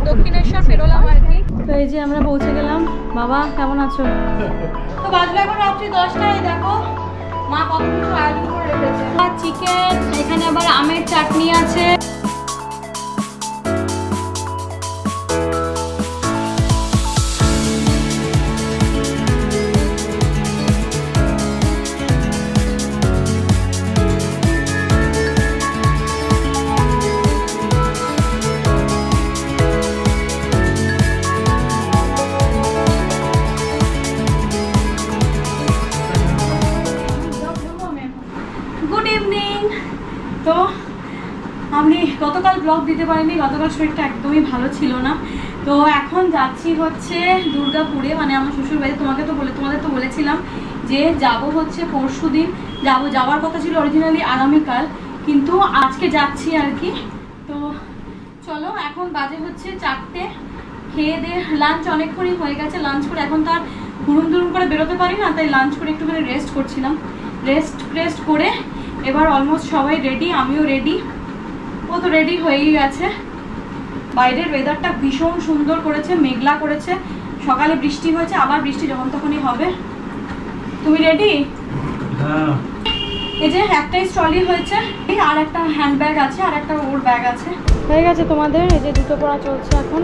দক্ষিণেশ্বর পেরোলাম আর কি। তো এই যে আমরা পৌঁছে গেলাম। বাবা কেমন আছো? তো বাজবে এখন রাত্রি 10টায়। দেখো মা কত কিছু আয়োজন করে রেখেছে। চিকেন, এখানে আবার আমের চাটনি আছে। তো আমি গতকাল ব্লগ দিতে পারিনি, গতকাল শরীরটা একদমই ভালো ছিল না। তো এখন যাচ্ছি হচ্ছে দুর্গাপুরে, মানে আমার শ্বশুর বাড়ি। তোমাদের তো বলেছিলাম যে যাব হচ্ছে পরশু দিন যাওয়ার কথা ছিল অরিজিনালি আগামীকাল, কিন্তু আজকে যাচ্ছি আর কি। তো চলো, এখন বাজে হচ্ছে 4টে। খেয়ে দিয়ে লাঞ্চ অনেকক্ষণই হয়ে গেছে। লাঞ্চ করে এখন তো আর হুড়ুম দুরুম করে বেরোতে পারি না, তাই লাঞ্চ করে একটুখানি রেস্ট করছিলাম। রেস্ট করে এবার অলমোস্ট সবাই রেডি, আমিও রেডি। ও তো রেডি হয়েই গেছে। বাইরের ওয়েদারটা ভীষণ সুন্দর করেছে, মেঘলা করেছে। সকালে বৃষ্টি হয়েছে, আবার বৃষ্টি যখন তখনই হবে। তুমি রেডি? হ্যাঁ। এই যে একটাই ট্রলি হয়েছে, আর একটা হ্যান্ড ব্যাগ আছে, আর একটা ওর ব্যাগ আছে। হয়ে গেছে তোমাদের। এই যে দুটো পড়া চলছে এখন।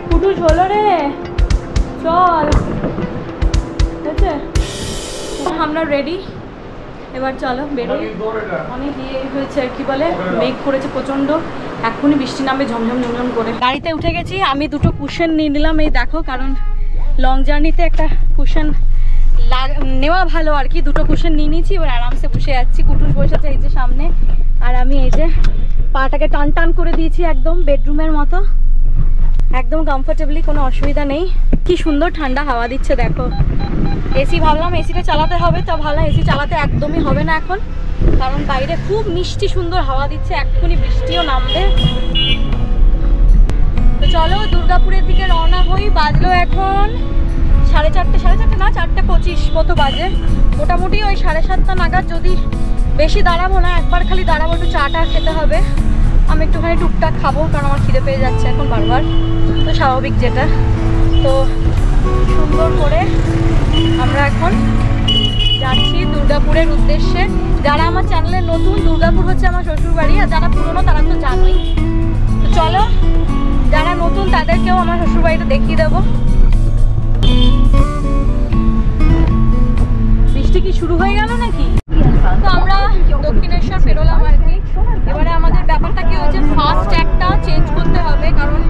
কুটুস হলো রে, চল। ঠিক আছে, আমরা রেডি। এবার চলো বেরোই। অনেক ইয়ে হয়েছে আর কি বলে, মেঘ করেছে প্রচন্ড, এখনই বৃষ্টি নামবে ঝমঝম করে। গাড়িতে উঠে গেছি। আমি দুটো কুশন নিয়ে নিলাম, এই দেখো, কারণ লং জার্নিতে একটা কুশন নেওয়া ভালো আর কি। দুটো কুশন নিয়ে নিয়েছি, এবার আরামসে বসে যাচ্ছি। কুটুস বসে আছে এই যে সামনে, আর আমি এই যে পাটাকে টান করে দিয়েছি একদম বেডরুমের মতো, একদম কমফোর্টেবলি, কোনো অসুবিধা নেই। কি সুন্দর ঠান্ডা হাওয়া দিচ্ছে দেখো। এসি ভাবলাম এসিটা চালাতে হবে, তো ভাবলাম এসি চালাতে একদমই হবে না এখন, কারণ বাইরে খুব মিষ্টি সুন্দর হাওয়া দিচ্ছে, এক্ষুনি বৃষ্টিও নামবে। তো চলো দুর্গাপুরের দিকে রওনা হই। বাজলো এখন 4:30 না 4:25 মতো বাজে। মোটামুটি ওই 7:30 নাগাদ, যদি বেশি দাঁড়াবো না, একবার খালি দাঁড়াবো, একটু চাটা খেতে হবে। আমি একটুখানি টুকটাক খাবো, কারণ আমার খিদে পেয়ে যাচ্ছে এখন বারবার, তো স্বাভাবিক যেটা। তো সুন্দর করে আমরা এখন যাচ্ছি দুর্গাপুরের উদ্দেশ্যে। যারা আমার চ্যানেলে নতুন, দুর্গাপুর হচ্ছে আমার শ্বশুরবাড়ি, আর যারা পুরনো তারা তো জানোই। তো চলো, যারা নতুন তাদেরকেও আমার শ্বশুরবাড়িটা দেখিয়ে দেবো। বৃষ্টি কি শুরু হয়ে গেল নাকি? তো আমরা দক্ষিণেশ্বর পেরোলাম আর কি। এবারে আমাদের ব্যাপারটা কি হয়েছে, ফাস্ট ট্যাগটা চেঞ্জ করতে হবে, কারণ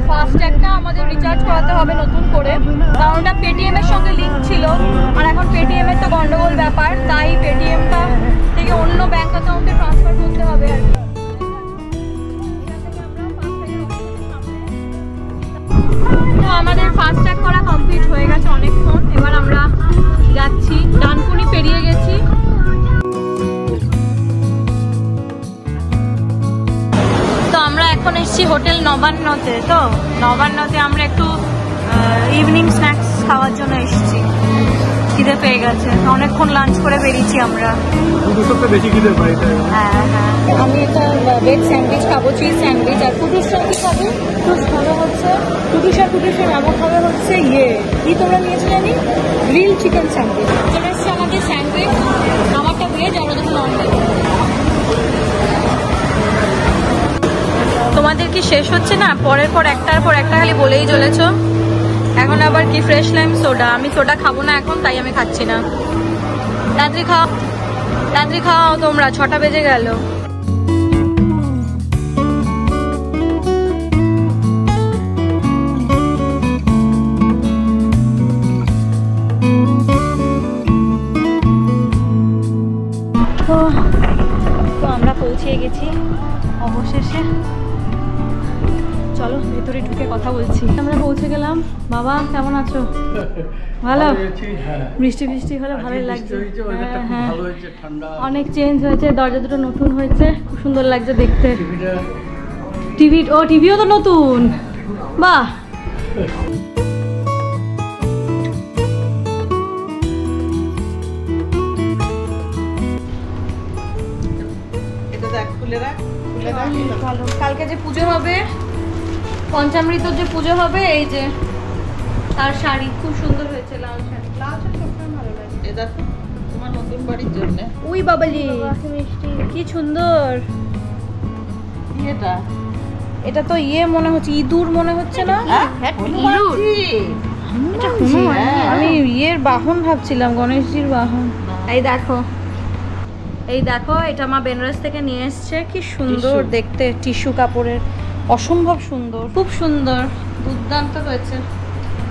ফাস্ট ট্যাগটা আমাদের রিচার্জ করাতে হবে নতুন করে, কারণ ওটা পেটিএম এর সঙ্গে লিঙ্ক ছিল, আর এখন পেটিএম এর তো গন্ডগোল ব্যাপার, তাই পেটিএমটা থেকে অন্য ব্যাংক অ্যাকাউন্টে ট্রান্সফার করতে হবে আর কি। তো আমাদের ফাস্ট ট্যাগ করা কমপ্লিট হয়ে গেছে অনেকক্ষণ। এবার আমরা যাচ্ছি, ডানকুনি পেরিয়ে গেছি। তো আমরা এখন এসেছি হোটেল নবান্নতে। তো নবান্নতে আমরা একটু ইভিনিং স্ন্যাক্স খাওয়ার জন্য এসেছি। খিদে পেয়ে গেছে, অনেকক্ষণ লাঞ্চ করে বেরিয়েছি আমরা। হ্যাঁ, আমি একটা ভেজ স্যান্ডউইচ খাবো, চিজ স্যান্ডউইচ। আর কুটুসটা কি খাবে? কুটুস খাবে হচ্ছে কুটুসের নামও খাবে হচ্ছে কি তোমরা নিয়েছো জানি, গ্রিল চিকেন স্যান্ডউইচ। চলে এসছে আমাদের স্যান্ডউইচ, আমারটা ভেজ, আমরা যখন নন ভেজ। তোমাদের কি শেষ হচ্ছে না? পরের পর একটার পর একটা খালি বলেই চলেছ। এখন আবার কি ফ্রেশ লাইম সোডা, আমি সোডা খাবো না এখন, তাই আমি খাচ্ছি না। তাড়াতাড়ি খাও তোমরা, 6টা বেজে গেল। তো আমরা পৌঁছে গেছি অবশেষে। চলো ভেতরে ঢুকে কথা বলছি। আমরা পৌঁছে গেলাম। বাবা কেমন আছো? ভালো? বৃষ্টি হলে ভালোই লাগছে। হ্যাঁ, অনেক চেঞ্জ হয়েছে, দরজা দুটো নতুন হয়েছে, খুব সুন্দর লাগছে দেখতে। টিভিও তো নতুন, বাহ। কালকে যে পুজো হবে পঞ্চামৃতর যে পুজো হবে, এই যে তার শাড়ি খুব সুন্দর হয়েছে, লাল শাড়ি। লাল শাড়ি সবসময় ভালো লাগে। এই দেখো তোমার নতুন বাড়ির জন্য। উই বাবালি, কি সুন্দর এটা। এটা তো ইয়ে মনে হচ্ছে, ইঁদুর মনে হচ্ছে না? ইঁদুর। এটা হনুমান। আমি ইয়ের বাহন ভাবছিলাম, গণেশজির বাহন। এই দেখো, এই দেখো, এটা মা বেনারস থেকে নিয়ে এসছে। কি সুন্দর দেখতে, টিস্যু কাপড়ের, অসম্ভব সুন্দর, খুব সুন্দর, দুর্দান্ত হয়েছে।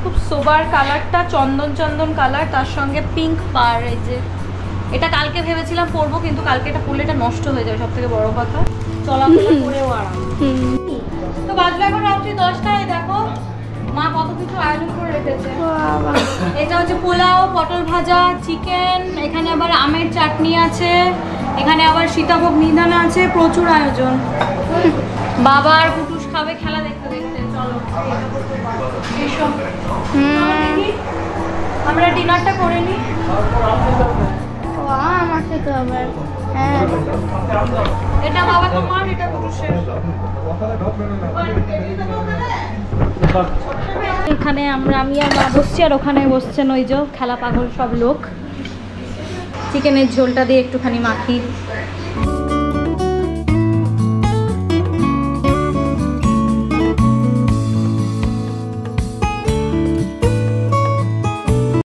খুব সোবার কালারটা, চন্দন চন্দন কালার, তার সঙ্গে পিঙ্ক পার। এই যে এটা কালকে ভেবেছিলাম পরবো, কিন্তু কালকে এটা পরলে এটা নষ্ট হয়ে যাবে, সব থেকে বড় কথা। চলাফেরা করেও আরাম। তো বাজলো এখন রাত্রি 10টায়। দেখো মা কত কিছু আয়োজন করে রেখেছে। এটা হচ্ছে পোলাও, পটল ভাজা, চিকেন, এখানে আবার আমের চাটনি আছে, এখানে আবার সীতাভোগ নিদানা আছে, প্রচুর আয়োজন। বাবা আর কুটুস খাবে খেলা দেখতে দেখতে। চলো এসো, আমরা ডিনারটা করে নিই। আমাকে তো আবার হ্যাঁ, এটা বাবা তোমার, এটা কুটুসের। এখানে আমি আর মা বসছি, আর ওখানে বসছেন ওই যে খেলা পাগল সব লোক। চিকেনের ঝোলটা দিয়ে একটুখানি মাখি।